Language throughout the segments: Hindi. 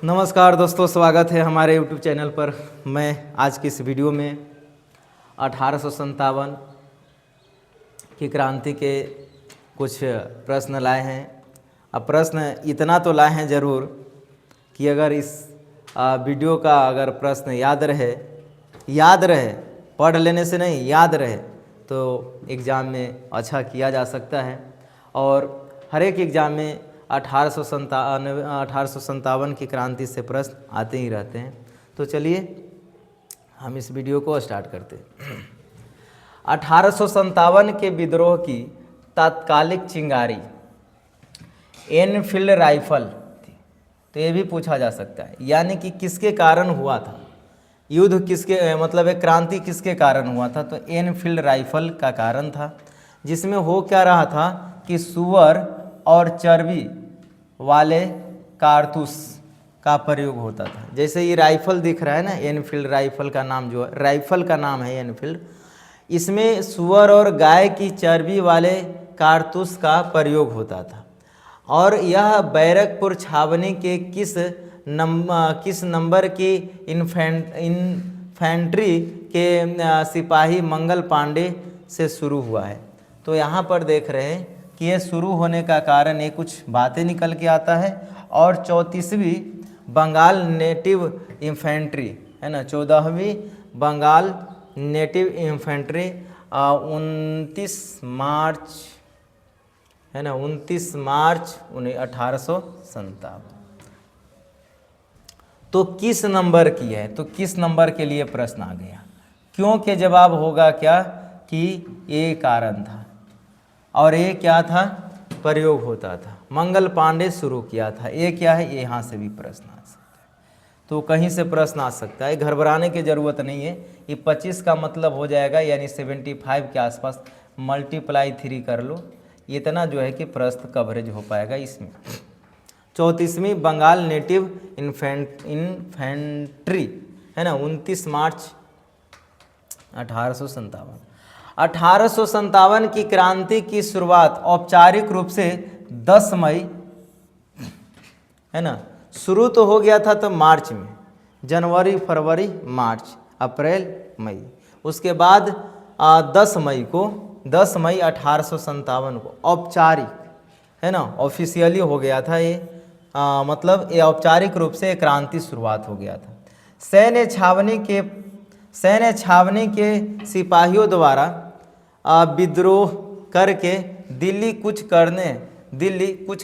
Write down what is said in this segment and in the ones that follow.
नमस्कार दोस्तों, स्वागत है हमारे YouTube चैनल पर। मैं आज की इस वीडियो में 1857 की क्रांति के कुछ प्रश्न लाए हैं। अब प्रश्न इतना तो लाए हैं ज़रूर कि अगर इस वीडियो का अगर प्रश्न याद रहे, पढ़ लेने से नहीं, याद रहे तो एग्ज़ाम में अच्छा किया जा सकता है। और हर एक एग्ज़ाम में 1857 की क्रांति से प्रश्न आते ही रहते हैं। तो चलिए हम इस वीडियो को स्टार्ट करते हैं। 1857 के विद्रोह की तात्कालिक चिंगारी एनफील्ड राइफल थी। तो ये भी पूछा जा सकता है, यानी कि किसके कारण हुआ था युद्ध, किसके मतलब एक क्रांति किसके कारण हुआ था। तो एनफील्ड राइफल का कारण था, जिसमें हो क्या रहा था कि सुअर और चर्बी वाले कारतूस का प्रयोग होता था। जैसे ये राइफल दिख रहा है ना, एनफील्ड राइफल का नाम जो है, राइफल का नाम है एनफील्ड। इसमें सुअर और गाय की चर्बी वाले कारतूस का प्रयोग होता था। और यह बैरकपुर छावनी के किस नंबर की इन्फेंट्री के सिपाही मंगल पांडे से शुरू हुआ है। तो यहाँ पर देख रहे हैं कि ये शुरू होने का कारण ये कुछ बातें निकल के आता है। और 34वीं बंगाल नेटिव इन्फेंट्री है ना, 14वीं बंगाल नेटिव इन्फेंट्री 29 मार्च है ना, 29 मार्च 1857। तो किस नंबर की है, तो किस नंबर के लिए प्रश्न आ गया। क्यों के जवाब होगा क्या कि ये कारण था और ये क्या था, प्रयोग होता था, मंगल पांडे शुरू किया था। ये क्या है, यहाँ से भी प्रश्न आ सकता है। तो कहीं से प्रश्न आ सकता है, घबराने की ज़रूरत नहीं है। ये 25 का मतलब हो जाएगा, यानी 75 के आसपास मल्टीप्लाई 3 कर लो, इतना जो है कि प्रश्न कवरेज हो पाएगा इसमें। 34वीं बंगाल नेटिव इन्फेंट्री है ना, 29 मार्च 1857। 1857 की क्रांति की शुरुआत औपचारिक रूप से 10 मई है ना, शुरू तो हो गया था तो मार्च में, जनवरी फरवरी मार्च अप्रैल मई, उसके बाद 10 मई 1857 को औपचारिक है ना, ऑफिशियली हो गया था ये, मतलब ये औपचारिक रूप से क्रांति शुरुआत हो गया था। सैन्य छावनी के सिपाहियों द्वारा विद्रोह करके दिल्ली कुछ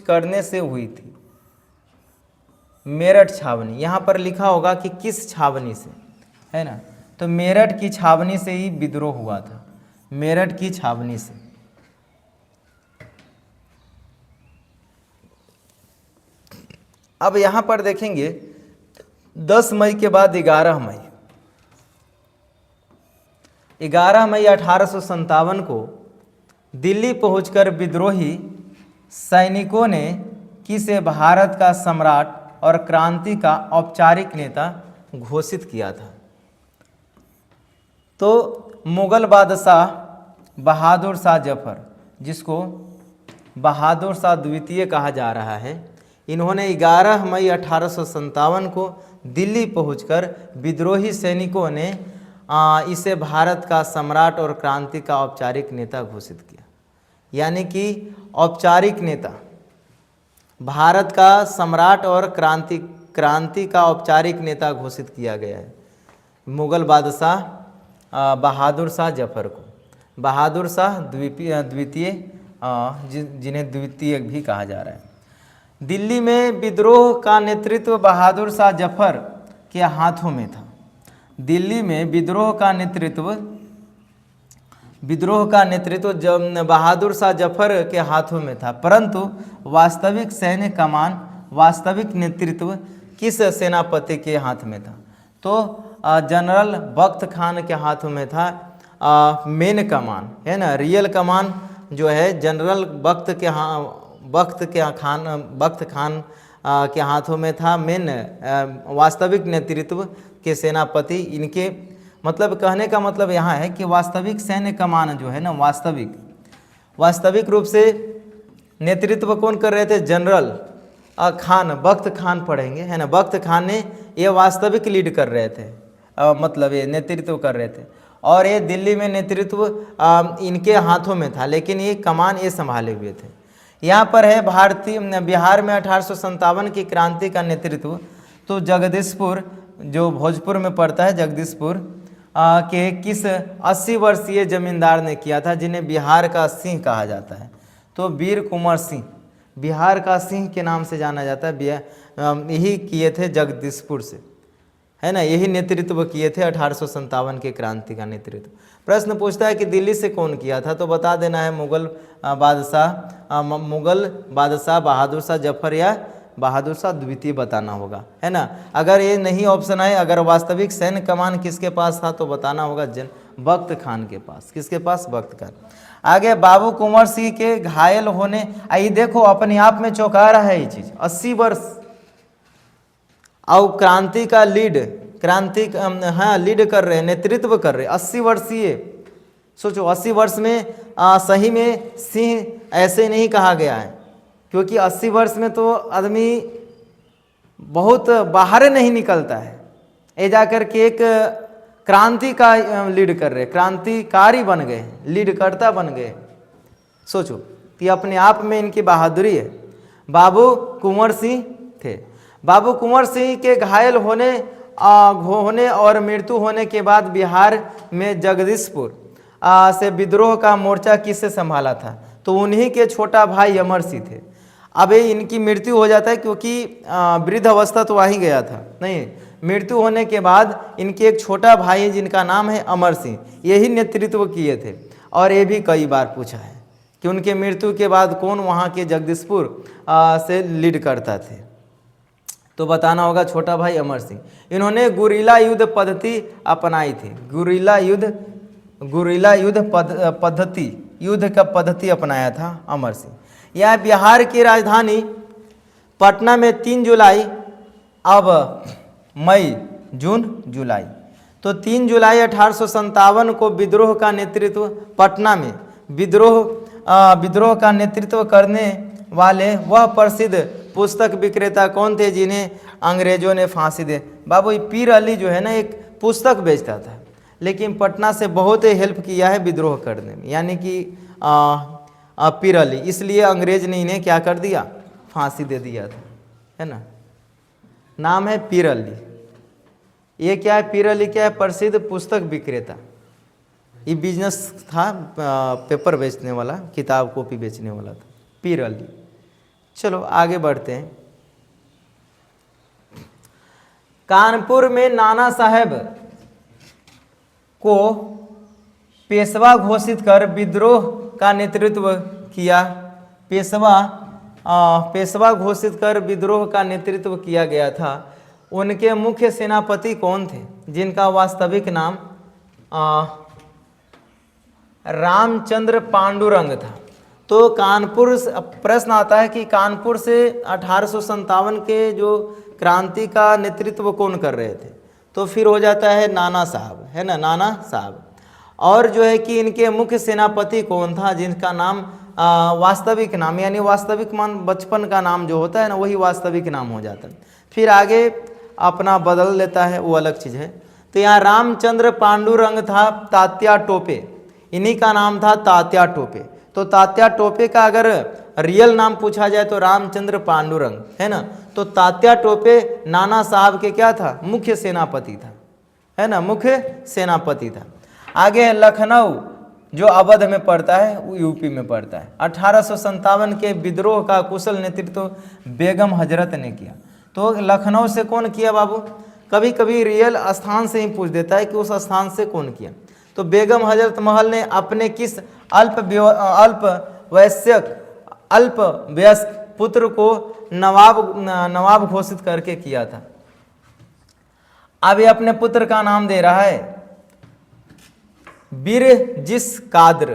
करने से हुई थी। मेरठ छावनी, यहाँ पर लिखा होगा कि किस छावनी से है ना, तो मेरठ की छावनी से ही विद्रोह हुआ था, मेरठ की छावनी से। अब यहाँ पर देखेंगे 10 मई के बाद 11 मई 1857 को दिल्ली पहुंचकर विद्रोही सैनिकों ने किसे भारत का सम्राट और क्रांति का औपचारिक नेता घोषित किया था। तो मुगल बादशाह बहादुर शाह जफर, जिसको बहादुर शाह द्वितीय कहा जा रहा है, इन्होंने 11 मई 1857 को दिल्ली पहुंचकर विद्रोही सैनिकों ने इसे भारत का सम्राट और क्रांति का औपचारिक नेता घोषित किया। यानी कि औपचारिक नेता, भारत का सम्राट और क्रांति का औपचारिक नेता घोषित किया गया है मुगल बादशाह बहादुर शाह जफर को, बहादुर शाह द्वितीय, जिन्हें द्वितीय भी कहा जा रहा है। दिल्ली में विद्रोह का नेतृत्व बहादुर शाह जफर के हाथों में था। दिल्ली में विद्रोह का नेतृत्व जब बहादुर शाह जफर के हाथों में था, परंतु वास्तविक सैन्य कमान, वास्तविक नेतृत्व किस सेनापति के हाथ में था। तो जनरल बख्त खान के हाथों में था मेन कमान है ना, रियल कमान जो है जनरल बख्त खान के हाथों में था। मेन वास्तविक नेतृत्व के सेनापति इनके, मतलब कहने का मतलब यहाँ है कि वास्तविक सैन्य कमान जो है ना, वास्तविक रूप से नेतृत्व कौन कर रहे थे, जनरल खान, बख्त खान पढ़ेंगे, है ना। बख्त खान ने ये वास्तविक लीड कर रहे थे, मतलब ये नेतृत्व कर रहे थे, और ये दिल्ली में नेतृत्व इनके हाथों में था, लेकिन ये कमान ये संभाले हुए थे। यहाँ पर है बिहार में 1857 की क्रांति का नेतृत्व तो जगदीशपुर, जो भोजपुर में पड़ता है, जगदीशपुर के किस 80 वर्षीय जमींदार ने किया था, जिन्हें बिहार का सिंह कहा जाता है। तो वीर कुंवर सिंह बिहार का सिंह के नाम से जाना जाता है। यही किए थे जगदीशपुर से, है ना, यही नेतृत्व किए थे 1857 के क्रांति का नेतृत्व। प्रश्न पूछता है कि दिल्ली से कौन किया था, तो बता देना है मुगल बादशाह बहादुर शाह जफर या बहादुर शाह द्वितीय बताना होगा, है ना। अगर ये नहीं ऑप्शन है, अगर वास्तविक सैन्य कमान किसके पास था तो बताना होगा बख्त खान के पास। किसके पास? बख्त खान। आगे बाबू कुंवर सिंह के घायल होने, आई देखो अपने आप में चौंका रहा है ये चीज। 80 वर्ष और क्रांति का लीड कर रहे हैं, नेतृत्व कर रहे हैं, 80 वर्षीय। सोचो 80 वर्ष में सही में सिंह ऐसे नहीं कहा गया है, क्योंकि 80 वर्ष में तो आदमी बहुत बाहर नहीं निकलता है। ये जाकर के एक क्रांति का लीड कर रहे, क्रांतिकारी बन गए, लीड करता बन गए। सोचो कि अपने आप में इनकी बहादुरी है। बाबू कुंवर सिंह थे। बाबू कुंवर सिंह के घायल होने और मृत्यु होने के बाद बिहार में जगदीशपुर से विद्रोह का मोर्चा किससे संभाला था, तो उन्हीं के छोटा भाई अमर सिंह थे। अब इनकी मृत्यु हो जाता है, क्योंकि वृद्ध अवस्था तो आ ही गया था, नहीं, मृत्यु होने के बाद इनके एक छोटा भाई है जिनका नाम है अमर सिंह, यही नेतृत्व किए थे। और ये भी कई बार पूछा है कि उनके मृत्यु के बाद कौन वहाँ के जगदीशपुर से लीड करता थे, तो बताना होगा छोटा भाई अमर सिंह। इन्होंने गुरिल्ला युद्ध पद्धति अपनाई थी। गुरिल्ला युद्ध पद्धति अपनाया था अमर सिंह। यह बिहार की राजधानी पटना में 3 जुलाई, अब मई, जून, जुलाई, तो 3 जुलाई 1857 को विद्रोह का नेतृत्व पटना में विद्रोह का नेतृत्व करने वाले वह प्रसिद्ध पुस्तक विक्रेता कौन थे जिन्हें अंग्रेजों ने फांसी दे? बाबू पीर अली जो है ना, एक पुस्तक बेचता था, लेकिन पटना से बहुत ही हेल्प किया है विद्रोह करने में, यानी कि पीर अली, इसलिए अंग्रेज ने इन्हें क्या कर दिया? फांसी दे दिया था, है ना। नाम है पीर अली। ये क्या है? पीर अली क्या है? प्रसिद्ध पुस्तक विक्रेता। ये बिजनेस था, पेपर बेचने वाला, किताब कॉपी बेचने वाला था पीर अली। चलो आगे बढ़ते हैं। कानपुर में नाना साहेब को पेशवा घोषित कर विद्रोह का नेतृत्व किया। पेशवा घोषित कर विद्रोह का नेतृत्व किया गया था। उनके मुख्य सेनापति कौन थे, जिनका वास्तविक नाम रामचंद्र पांडुरंग था? तो कानपुर, प्रश्न आता है कि कानपुर से 1857 के जो क्रांति का नेतृत्व कौन कर रहे थे, तो फिर हो जाता है नाना साहब, है ना, नाना साहब। और जो है कि इनके मुख्य सेनापति कौन था, जिनका नाम वास्तविक नाम, यानी वास्तविक मान बचपन का नाम जो होता है ना, वही वास्तविक नाम हो जाता है, फिर आगे अपना बदल लेता है, वो अलग चीज़ है। तो यहाँ रामचंद्र पांडुरंग था तात्या टोपे, इन्हीं का नाम था तात्या टोपे। तो तात्या टोपे का अगर रियल नाम पूछा जाए तो रामचंद्र पांडुरंग, है ना। तो तात्या टोपे नाना साहब के क्या था? मुख्य सेनापति था, है ना, मुख्य सेनापति था। आगे लखनऊ जो अवध में पड़ता है, वो यूपी में पड़ता है। 1857 के विद्रोह का कुशल नेतृत्व बेगम हजरत ने किया। तो लखनऊ से कौन किया बाबू? कभी कभी रियल स्थान से ही पूछ देता है कि उस स्थान से कौन किया। तो बेगम हजरत महल ने अपने किस अल्प वयस्क पुत्र को नवाब घोषित करके किया था? अब ये अपने पुत्र का नाम दे रहा है बिरजिस कादर।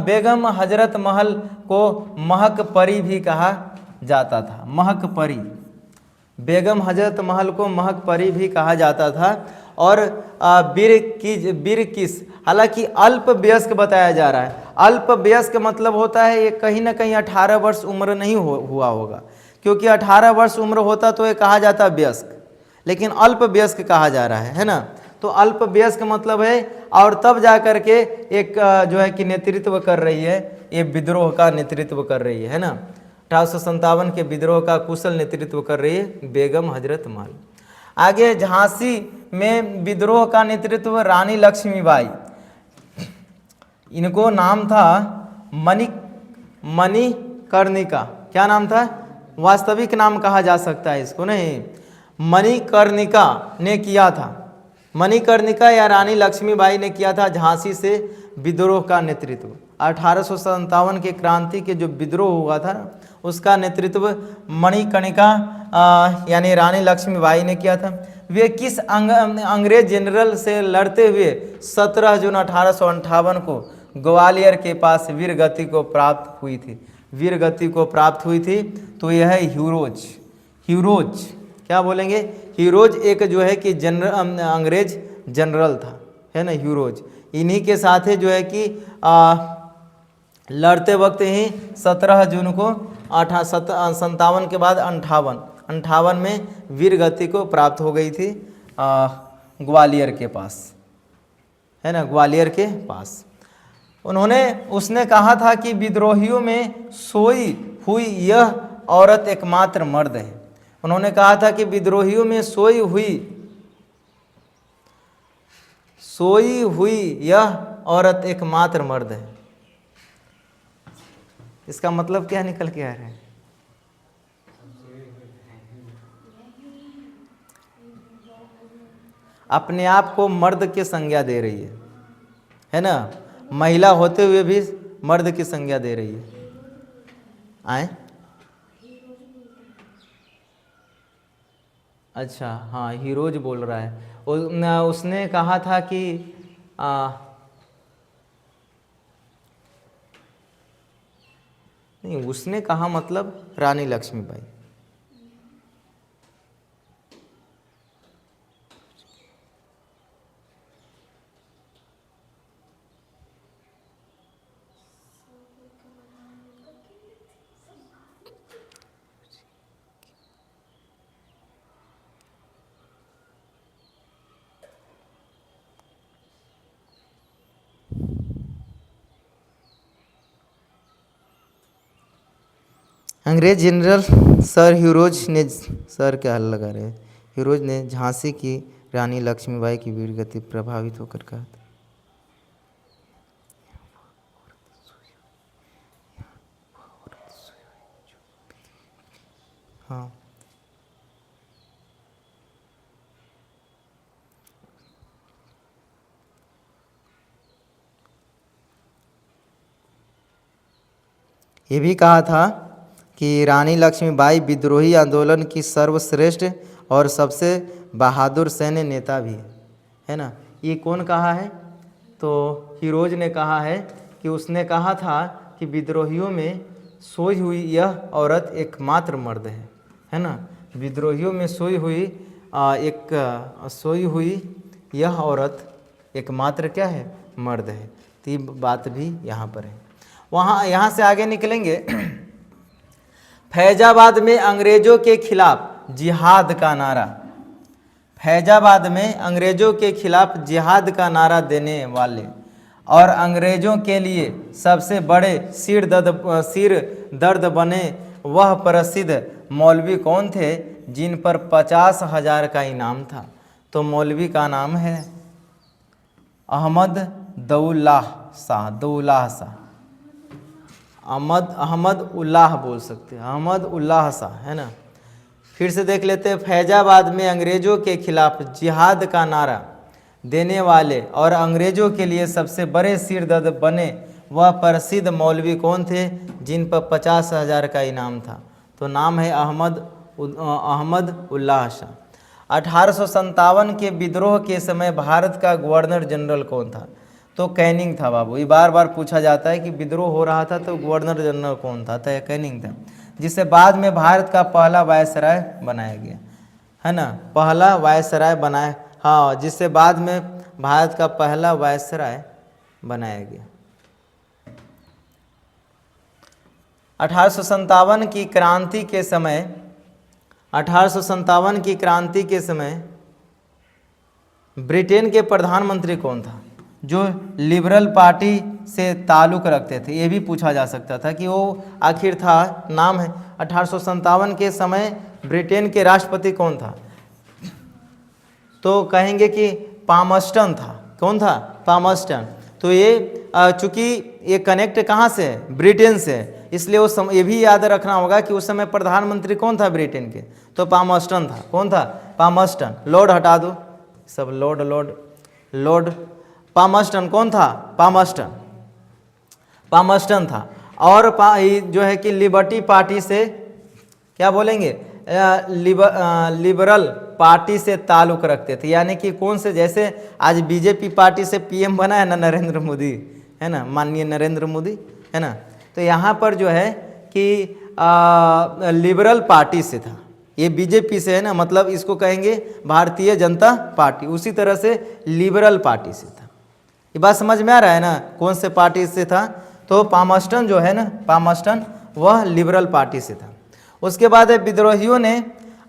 बेगम हजरत महल को महक परी भी कहा जाता था। महक परी, बेगम हजरत महल को महक परी भी कहा जाता था। और बिरकिस, हालांकि अल्प वयस्क बताया जा रहा है। अल्प वयस्क मतलब होता है ये कहीं ना कहीं 18 वर्ष उम्र नहीं हुआ होगा, क्योंकि 18 वर्ष उम्र होता तो ये कहा जाता वयस्क, लेकिन अल्प वयस्क कहा जा रहा है ना। तो अल्प वयस्क मतलब है, और तब जा कर के एक जो है कि नेतृत्व कर रही है, ये विद्रोह का नेतृत्व कर रही है ना। 1857 के विद्रोह का कुशल नेतृत्व कर रही है बेगम हजरत महल। आगे झांसी में विद्रोह का नेतृत्व रानी लक्ष्मीबाई, इनको नाम था मणिकर्णिका। क्या नाम था? वास्तविक नाम कहा जा सकता है इसको नहीं, मणिकर्णिका ने किया था। मणिकर्णिका या रानी लक्ष्मीबाई ने किया था झांसी से विद्रोह का नेतृत्व। 1857 के क्रांति के जो विद्रोह हुआ था उसका नेतृत्व मणिकर्णिका यानी रानी लक्ष्मीबाई ने किया था। वे किस अंग्रेज जनरल से लड़ते हुए 17 जून 1858 को ग्वालियर के पास वीरगति को प्राप्त हुई थी? वीरगति को प्राप्त हुई थी तो यह है हीरोज। क्या बोलेंगे? हीरोज एक जो है कि जनरल अंग्रेज जनरल था, है ना, हीरोज। इन्हीं के साथ जो है कि लड़ते वक्त ही 17 जून को 57 के बाद 58 में वीरगति को प्राप्त हो गई थी ग्वालियर के पास, है ना, ग्वालियर के पास। उसने कहा था कि विद्रोहियों में सोई हुई यह औरत एकमात्र मर्द है। उन्होंने कहा था कि विद्रोहियों में सोई हुई यह औरत एकमात्र मर्द है। इसका मतलब क्या निकल के आ रहा है? अपने आप को मर्द की संज्ञा दे रही है ना, महिला होते हुए भी मर्द की संज्ञा दे रही है। आए? अच्छा, हाँ, हीरोज बोल रहा है। उसने कहा था कि नहीं, उसने कहा मतलब रानी लक्ष्मीबाई। अंग्रेज जनरल सर हीरोज ने, सर क्या हल लगा रहे हैं, हीरोज ने झांसी की रानी लक्ष्मीबाई की वीरगति प्रभावित होकर कहा था। हाँ, ये भी कहा था कि रानी लक्ष्मीबाई विद्रोही आंदोलन की सर्वश्रेष्ठ और सबसे बहादुर सैन्य नेता भी है ना। ये कौन कहा है? तो हीरोज ने कहा है कि उसने कहा था कि विद्रोहियों में सोई हुई यह औरत एकमात्र मर्द है ना। विद्रोहियों में सोई हुई यह औरत एकमात्र क्या है? मर्द है। तो ये बात भी यहाँ पर है। यहाँ से आगे निकलेंगे। फैजाबाद में अंग्रेजों के खिलाफ जिहाद का नारा। फैजाबाद में अंग्रेजों के खिलाफ जिहाद का नारा देने वाले और अंग्रेजों के लिए सबसे बड़े सिर दर्द बने वह प्रसिद्ध मौलवी कौन थे जिन पर 50,000 का इनाम था? तो मौलवी का नाम है अहमद दौल्लाह शाह। अहमद उल्लाह बोल सकते हैं, अहमद उल्लाह शाह, है ना। फिर से देख लेते हैं। फैजाबाद में अंग्रेजों के खिलाफ जिहाद का नारा देने वाले और अंग्रेजों के लिए सबसे बड़े सिरदर्द बने वह प्रसिद्ध मौलवी कौन थे जिन पर 50,000 का इनाम था? तो नाम है अहमद उल्लाह शाह। 1857 के विद्रोह के समय भारत का गवर्नर जनरल कौन था? तो कैनिंग था बाबू। ये बार बार पूछा जाता है कि विद्रोह हो रहा था तो गवर्नर जनरल कौन था? तो कैनिंग था, जिसे बाद में भारत का पहला वायसराय बनाया गया, है ना। पहला वायसराय बनाया, हाँ, जिससे बाद में भारत का पहला वायसराय बनाया गया। 1857 की क्रांति के समय 1857 की क्रांति के समय ब्रिटेन के प्रधानमंत्री कौन था जो लिबरल पार्टी से ताल्लुक़ रखते थे? ये भी पूछा जा सकता था कि वो आखिर था, नाम है। 1857 के समय ब्रिटेन के राष्ट्रपति कौन था? तो कहेंगे कि पामस्टन था। कौन था? पामस्टन। तो ये चूँकि ये कनेक्ट कहाँ से है? ब्रिटेन से, इसलिए उस समय ये भी याद रखना होगा कि उस समय प्रधानमंत्री कौन था ब्रिटेन के? तो पामस्टन था। कौन था? पामस्टन। लॉर्ड हटा दो सब, लॉर्ड पामस्टन कौन था? पामस्टन था। और जो है कि लिबर्टी पार्टी से क्या बोलेंगे? लिबरल पार्टी से ताल्लुक़ रखते थे। यानी कि कौन से, जैसे आज बीजेपी पार्टी से पीएम बना है ना नरेंद्र मोदी, है ना, माननीय नरेंद्र मोदी, है ना। तो यहाँ पर जो है कि लिबरल पार्टी से था, ये बीजेपी से है ना, मतलब इसको कहेंगे भारतीय जनता पार्टी। उसी तरह से लिबरल पार्टी से था। ये बात समझ में आ रहा है ना, कौन से पार्टी से था? तो पामस्टन जो है ना, पामस्टन वह लिबरल पार्टी से था। उसके बाद विद्रोहियों ने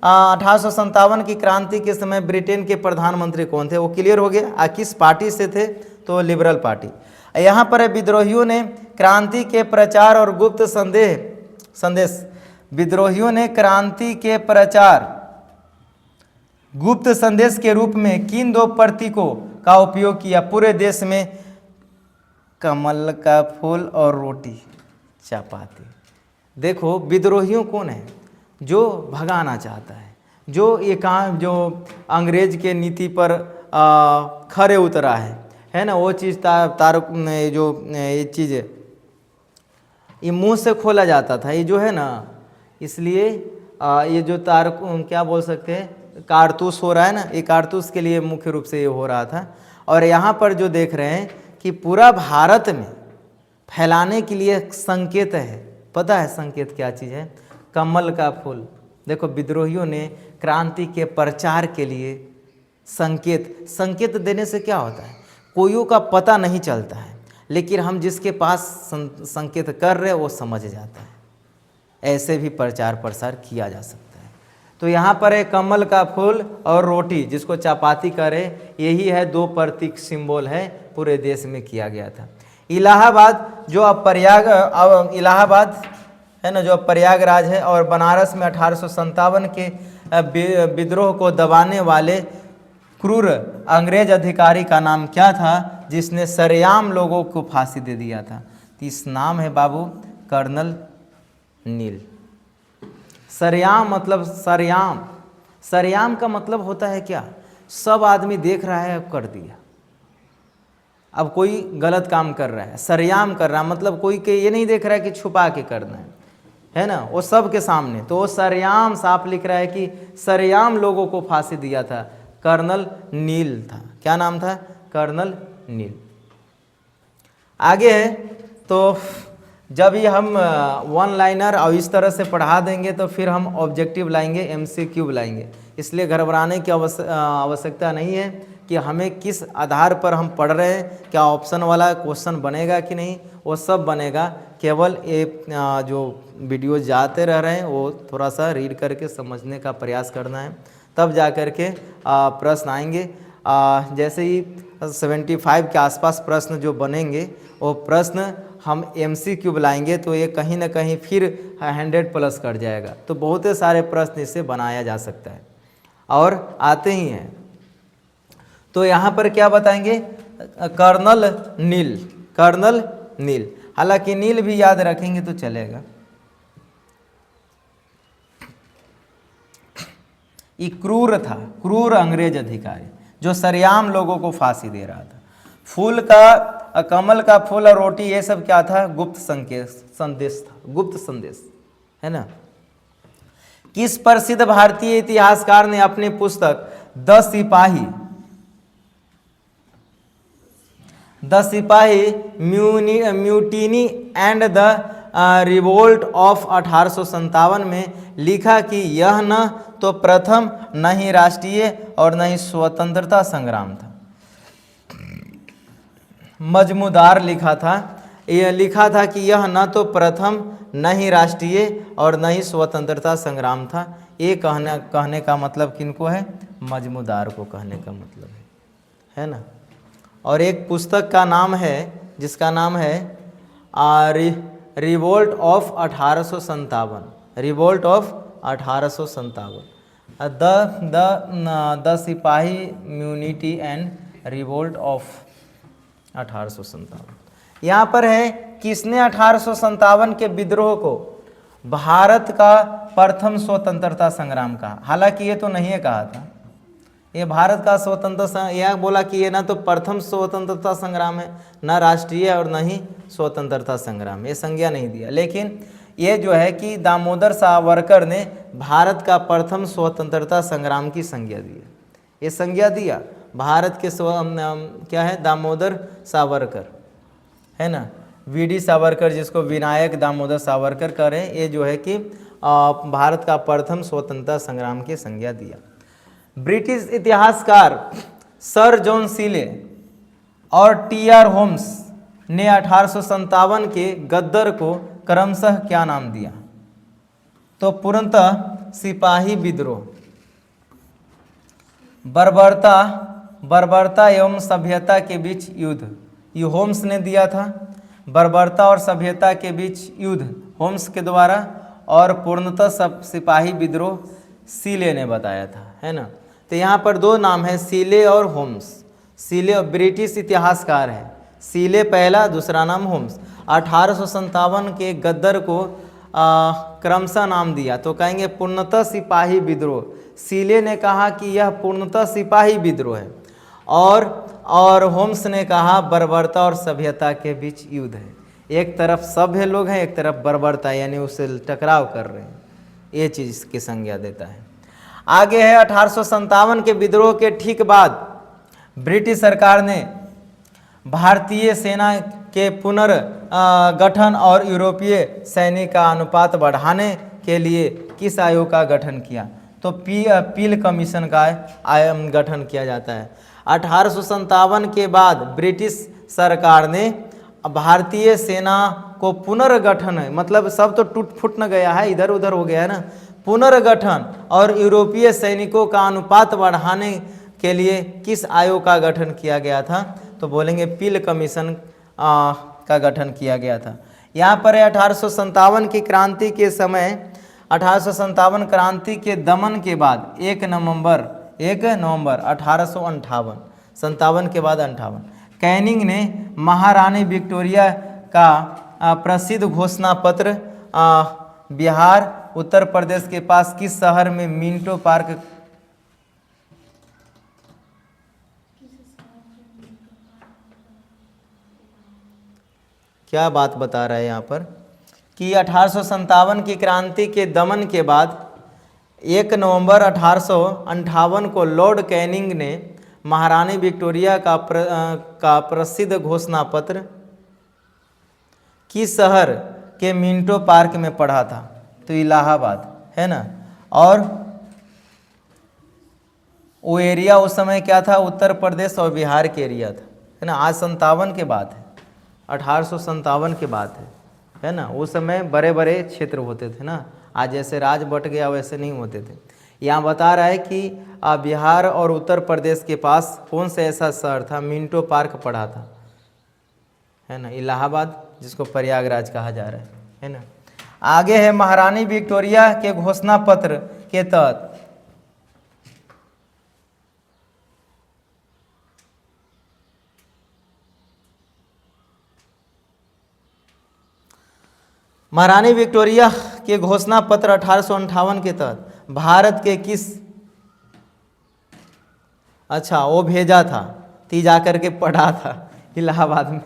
1857 की क्रांति के समय ब्रिटेन के प्रधानमंत्री कौन थे? वो क्लियर हो गया। किस पार्टी से थे? तो लिबरल पार्टी। यहाँ पर विद्रोहियों ने क्रांति के प्रचार और गुप्त संदेश विद्रोहियों ने क्रांति के प्रचार गुप्त संदेश के रूप में किन दो प्रतीकों का उपयोग किया? पूरे देश में कमल का फूल और रोटी चपाती। देखो विद्रोहियों कौन है? जो भगाना चाहता है, जो ये काम, जो अंग्रेज के नीति पर खरे उतरा है ना, वो चीज़ जो ये चीज़ ये मुंह से खोला जाता था, ये जो है ना, इसलिए ये जो क्या बोल सकते हैं, कारतूस हो रहा है ना, ये कारतूस के लिए मुख्य रूप से ये हो रहा था। और यहाँ पर जो देख रहे हैं कि पूरा भारत में फैलाने के लिए संकेत है। पता है संकेत क्या चीज़ है? कमल का फूल। देखो विद्रोहियों ने क्रांति के प्रचार के लिए संकेत देने से क्या होता है? कोइयों का पता नहीं चलता है, लेकिन हम जिसके पास संकेत कर रहे हैं वो समझ जाता है। ऐसे भी प्रचार प्रसार किया जा सकता है। तो यहाँ पर है कमल का फूल और रोटी, जिसको चपाती करे, यही है दो प्रतीक सिंबल है, पूरे देश में किया गया था। इलाहाबाद जो अब इलाहाबाद है ना, जो अब प्रयागराज है, और बनारस में 1857 के विद्रोह को दबाने वाले क्रूर अंग्रेज अधिकारी का नाम क्या था जिसने सरेआम लोगों को फांसी दे दिया था? तो इस नाम है बाबू कर्नल नील। सरेआम मतलब सरेआम का मतलब होता है क्या? सब आदमी देख रहा है, अब कर दिया। अब कोई गलत काम कर रहा है, सरेआम कर रहा है, मतलब कोई के ये नहीं देख रहा है कि छुपा के करना है ना, वो सब के सामने। तो वो सरेआम साफ लिख रहा है कि सरेआम लोगों को फांसी दिया था, कर्नल नील था। क्या नाम था? कर्नल नील। आगे है, तो जब ये हम वन लाइनर और इस तरह से पढ़ा देंगे तो फिर हम ऑब्जेक्टिव लाएंगे, MCQ लाएंगे। इसलिए घबराने की आवश्यकता नहीं है कि हमें किस आधार पर हम पढ़ रहे हैं, क्या ऑप्शन वाला क्वेश्चन बनेगा कि नहीं, वो सब बनेगा। केवल ये जो वीडियो जाते रह रहे हैं वो थोड़ा सा रीड करके समझने का प्रयास करना है, तब जा कर के प्रश्न आएंगे। जैसे ही 75 के आसपास प्रश्न जो बनेंगे, वो प्रश्न हम MCQ लाएंगे तो ये कहीं ना कहीं फिर 100+ कट जाएगा। तो बहुत सारे प्रश्न इससे बनाया जा सकता है और आते ही हैं। तो यहाँ पर क्या बताएंगे? कर्नल नील। हालांकि नील भी याद रखेंगे तो चलेगा। ये क्रूर था, क्रूर अंग्रेज अधिकारी जो सरेआम लोगों को फांसी दे रहा था। फूल का, कमल का फूल और रोटी, ये सब क्या था? गुप्त संदेश था, गुप्त संदेश, है ना। किस प्रसिद्ध भारतीय इतिहासकार ने अपनी पुस्तक द सिपाही mutiny and the revolt of 1857 में लिखा कि यह न तो प्रथम, न ही राष्ट्रीय और न ही स्वतंत्रता संग्राम था? मजमूदार लिखा था, यह लिखा था कि यह न तो प्रथम, न ही राष्ट्रीय और न ही स्वतंत्रता संग्राम था। ये कहने का मतलब किनको है? मजमूदार को कहने का मतलब है ना। और एक पुस्तक का नाम है जिसका नाम है revolt of 1857, revolt of 1857, the सिपाही म्यूनिटी एंड रिवोल्ट ऑफ 1857। यहाँ पर है किसने 1857 के विद्रोह को भारत का प्रथम स्वतंत्रता संग्राम कहा। हालांकि ये तो नहीं है कहा था, ये भारत का स्वतंत्रता, यह बोला कि ये ना तो प्रथम स्वतंत्रता संग्राम है, न राष्ट्रीय और न ही स्वतंत्रता संग्राम, ये संज्ञा नहीं दिया। लेकिन ये जो है कि दामोदर सावरकर ने भारत का प्रथम स्वतंत्रता संग्राम की संज्ञा दी है। ये संज्ञा दिया भारत के क्या है? दामोदर सावरकर, है ना, वीडी सावरकर, जिसको विनायक दामोदर सावरकर करें, ये जो है कि भारत का प्रथम स्वतंत्रता संग्राम की संज्ञा दिया। ब्रिटिश इतिहासकार सर जॉन सीले और टी.आर. होम्स ने 1857 के गद्दर को क्रमशः क्या नाम दिया? तो पूर्णतः सिपाही विद्रोह, बर्बरता एवं सभ्यता के बीच युद्ध, ये होम्स ने दिया था। बर्बरता और सभ्यता के बीच युद्ध होम्स के द्वारा, और पूर्णतः सब सिपाही विद्रोह सीले ने बताया था, है ना। तो यहाँ पर दो नाम है, सीले और होम्स। सीले और ब्रिटिश इतिहासकार है, सीले पहला, दूसरा नाम होम्स। 1857 के गद्दर को क्रमशः नाम दिया, तो कहेंगे पूर्णतः सिपाही विद्रोह। सीले ने कहा कि यह पूर्णतः सिपाही विद्रोह है, और होम्स ने कहा बर्बरता और सभ्यता के बीच युद्ध है। एक तरफ सभ्य लोग हैं, एक तरफ बर्बरता, यानी उससे टकराव कर रहे हैं, ये चीज़ की संज्ञा देता है। आगे है 1857 के विद्रोह के ठीक बाद ब्रिटिश सरकार ने भारतीय सेना के पुनर्गठन और यूरोपीय सैनिक का अनुपात बढ़ाने के लिए किस आयोग का गठन किया? तो पील कमीशन का गठन किया जाता है। 1857 के बाद ब्रिटिश सरकार ने भारतीय सेना को पुनर्गठन, मतलब सब तो टूट फूट न गया है, इधर उधर हो गया है ना, पुनर्गठन और यूरोपीय सैनिकों का अनुपात बढ़ाने के लिए किस आयोग का गठन किया गया था? तो बोलेंगे पील कमीशन का गठन किया गया था। यहाँ पर है 1857 की क्रांति के समय, 1857 क्रांति के दमन के बाद 1 नवंबर 1857 के बाद 58 कैनिंग ने महारानी विक्टोरिया का प्रसिद्ध घोषणा पत्र बिहार उत्तर प्रदेश के पास किस शहर में मिंटो पार्क, क्या बात बता रहा है यहाँ पर कि 1857 की क्रांति के दमन के बाद 1 नवंबर 1858 को लॉर्ड कैनिंग ने महारानी विक्टोरिया का प्रसिद्ध घोषणा पत्र किस शहर के मिंटो पार्क में पढ़ा था? तो इलाहाबाद, है ना। और वो एरिया उस समय क्या था? उत्तर प्रदेश और बिहार के एरिया था, है ना। आज 57 के बाद है, 1857 के बाद है ना। उस समय बड़े बड़े क्षेत्र होते थे ना, आज जैसे राज बट गया वैसे नहीं होते थे। यहाँ बता रहा है कि बिहार और उत्तर प्रदेश के पास कौन सा ऐसा शहर था, मिंटो पार्क पड़ा था, है ना, इलाहाबाद, जिसको प्रयागराज कहा जा रहा है ना। आगे है महारानी विक्टोरिया के घोषणा पत्र के तहत महारानी विक्टोरिया के घोषणा पत्र 1858 के तहत भारत के किस, अच्छा वो भेजा था, ती जाकर के पढ़ा था इलाहाबाद में,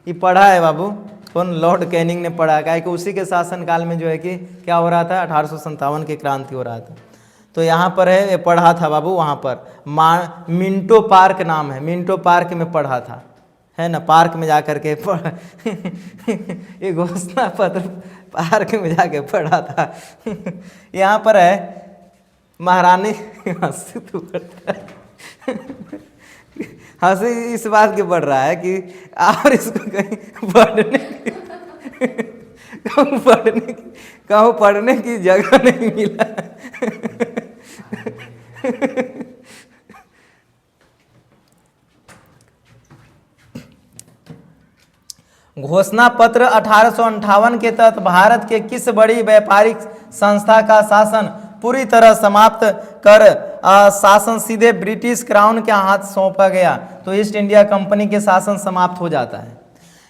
ये पढ़ा है बाबू, कौन? लॉर्ड कैनिंग ने पढ़ा, क्या कि उसी के शासनकाल में जो है कि क्या हो रहा था, 1857 की क्रांति हो रहा था। तो यहाँ पर है, ये पढ़ा था बाबू, वहाँ पर मिंटो पार्क नाम है, मिंटो पार्क में पढ़ा था, है ना, पार्क में जा कर के ये घोषणा पत्र पार्क में जाके पढ़ा था। यहाँ पर है महारानी, हंसी तो करता है, हंसी इस बात की बढ़ रहा है कि और इसको कहीं पढ़ने कहूँ पढ़ने की जगह नहीं मिला। घोषणा पत्र 1858 के तहत भारत के किस बड़ी व्यापारिक संस्था का शासन पूरी तरह समाप्त कर शासन सीधे ब्रिटिश क्राउन के हाथ सौंपा गया? तो ईस्ट इंडिया कंपनी के शासन समाप्त हो जाता है।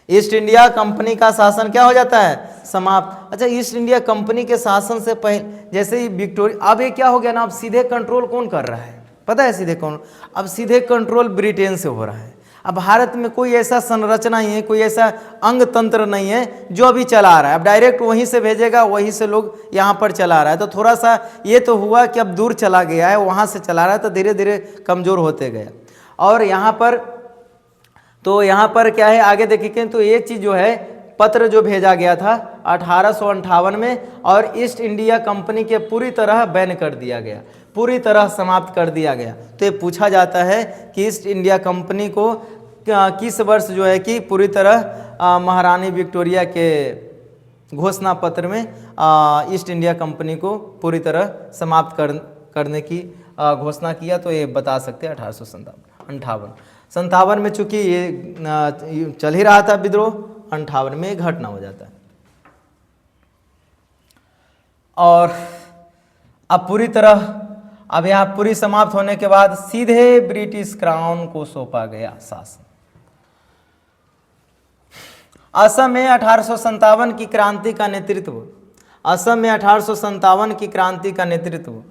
ईस्ट इंडिया कंपनी का शासन क्या हो जाता है? समाप्त। अच्छा, ईस्ट इंडिया कंपनी के शासन से पहले जैसे ही विक्टोरिया, अब ये क्या हो गया ना, अब सीधे कंट्रोल कौन कर रहा है पता है? सीधे कौन? अब सीधे कंट्रोल ब्रिटेन से हो रहा है। अब भारत में कोई ऐसा संरचना ही है, कोई ऐसा अंग तंत्र नहीं है जो अभी चला रहा है। अब डायरेक्ट वहीं से भेजेगा, वहीं से लोग यहाँ पर चला रहा है। तो थोड़ा सा ये तो हुआ कि अब दूर चला गया है, वहाँ से चला रहा है, तो धीरे धीरे कमज़ोर होते गया। और यहाँ पर तो यहाँ पर क्या है आगे देखिए, तो ये चीज़ जो है पत्र जो भेजा गया था 1858 में, और ईस्ट इंडिया कंपनी के पूरी तरह बैन कर दिया गया, पूरी तरह समाप्त कर दिया गया। तो ये पूछा जाता है कि ईस्ट इंडिया कंपनी को किस वर्ष जो है कि पूरी तरह महारानी विक्टोरिया के घोषणा पत्र में ईस्ट इंडिया कंपनी को पूरी तरह समाप्त करने की घोषणा किया? तो ये बता सकते हैं 1857 में, चूँकि ये चल ही रहा था विद्रोह, 58 में घटना हो जाता है। और अब पूरी तरह, अब यहाँ पूरी समाप्त होने के बाद सीधे ब्रिटिश क्राउन को सौंपा गया शासन। असम में 1857 की क्रांति का नेतृत्व, असम में 1857 की क्रांति का नेतृत्व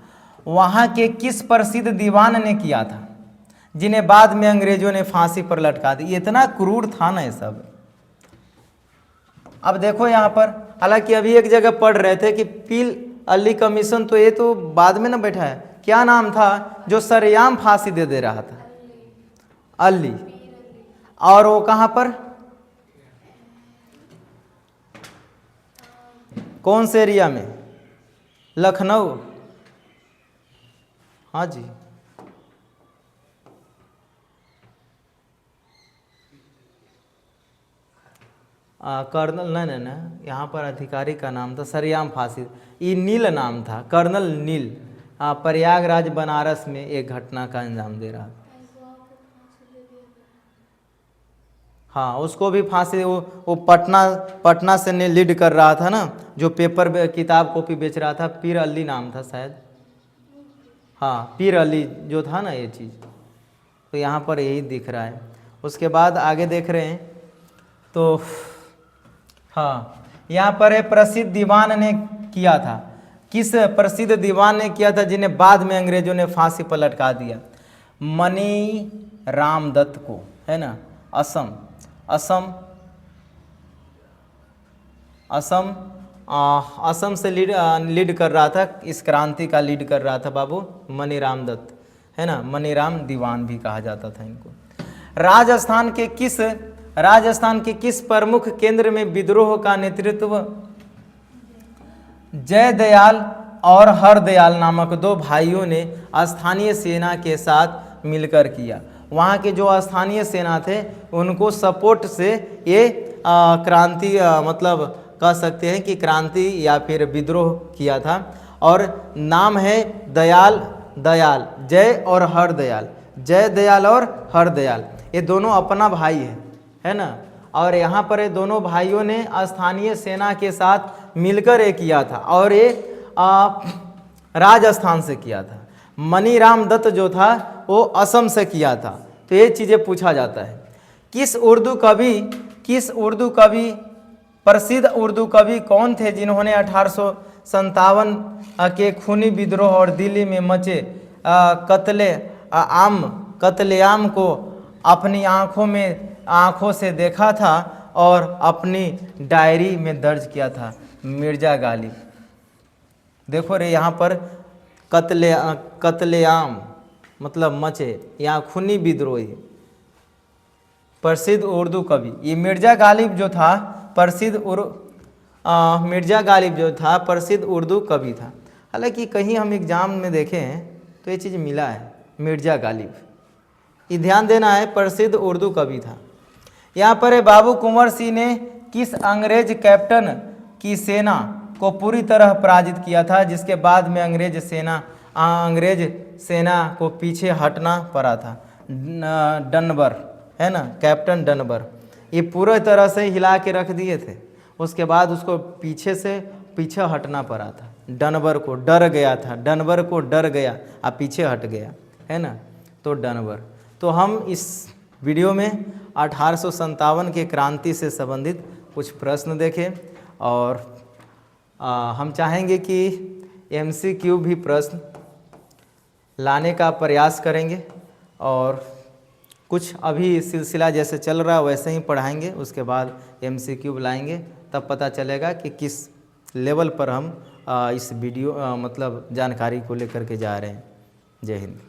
वहाँ के किस प्रसिद्ध दीवान ने किया था, जिन्हें बाद में अंग्रेजों ने फांसी पर लटका दी? इतना क्रूर था ना ये सब। अब देखो यहाँ पर, हालांकि अभी एक जगह पढ़ रहे थे कि पीर अली कमीशन, तो ये तो बाद में ना बैठा है, क्या नाम था जो सरेआम फांसी दे रहा था? अली। और वो कहाँ पर, कौन से एरिया में? लखनऊ। हाँ जी, कर्नल नहीं, यहाँ पर अधिकारी का नाम था सरेआम फांसी, ये नील नाम था, कर्नल नील। प्रयागराज बनारस में एक घटना का अंजाम दे रहा था। हाँ, उसको भी फांसी, वो पटना से ने लीड कर रहा था ना, जो पेपर किताब कॉपी बेच रहा था, पीर अली नाम था शायद। हाँ, पीर अली जो था ना ये चीज़, तो यहाँ पर यही दिख रहा है। उसके बाद आगे देख रहे हैं तो हाँ, यहाँ पर है प्रसिद्ध दीवान ने किया था। किस प्रसिद्ध दीवान ने किया था जिन्हें बाद में अंग्रेजों ने फांसी पर लटका दिया? मनी राम दत्त को, है ना। असम से लीड कर रहा था, इस क्रांति का लीड कर रहा था बाबू मनीराम दत्त, है ना। मनीराम दीवान भी कहा जाता था इनको। राजस्थान के किस प्रमुख केंद्र में विद्रोह का नेतृत्व जयदयाल और हरदयाल नामक दो भाइयों ने स्थानीय सेना के साथ मिलकर किया? वहाँ के जो स्थानीय सेना थे उनको सपोर्ट से ये क्रांति मतलब कह सकते हैं कि क्रांति या फिर विद्रोह किया था। और नाम है दयाल, जय और हरदयाल, जय दयाल और हरदयाल, ये दोनों अपना भाई है ना। और यहाँ पर ये दोनों भाइयों ने स्थानीय सेना के साथ मिलकर ये किया था, और ये राजस्थान से किया था। मनीराम दत्त जो था वो असम से किया था। तो ये चीज़ें पूछा जाता है। किस उर्दू कवि प्रसिद्ध उर्दू कवि कौन थे जिन्होंने 1857 के खूनी विद्रोह और दिल्ली में मचे कत्लेआम को अपनी आँखों से देखा था और अपनी डायरी में दर्ज किया था? मिर्जा गालिब। देखो रे, यहाँ पर कत्लेआम मतलब मचे, यहाँ खूनी विद्रोही। प्रसिद्ध उर्दू कवि ये मिर्जा गालिब जो था प्रसिद्ध उर्दू कवि था। हालांकि कहीं हम एग्जाम में देखे हैं तो ये चीज़ मिला है, मिर्जा गालिब, ये ध्यान देना है, प्रसिद्ध उर्दू कवि था। यहाँ पर बाबू कुंवर सिंह ने किस अंग्रेज कैप्टन की सेना को पूरी तरह पराजित किया था, जिसके बाद में अंग्रेज सेना को पीछे हटना पड़ा था। डनबर है ना, कैप्टन डनबर, ये पूरी तरह से हिला के रख दिए थे, उसके बाद उसको पीछे हटना पड़ा था। डनबर को डर गया था, डनबर को डर गया, अब पीछे हट गया, है ना, तो डनबर। तो हम इस वीडियो में 1857 के क्रांति से संबंधित कुछ प्रश्न देखें, और हम चाहेंगे कि MCQ भी प्रश्न लाने का प्रयास करेंगे, और कुछ अभी सिलसिला जैसे चल रहा है वैसे ही पढ़ाएंगे, उसके बाद MCQ लाएंगे, तब पता चलेगा कि किस लेवल पर हम इस वीडियो मतलब जानकारी को लेकर के जा रहे हैं। जय हिंद।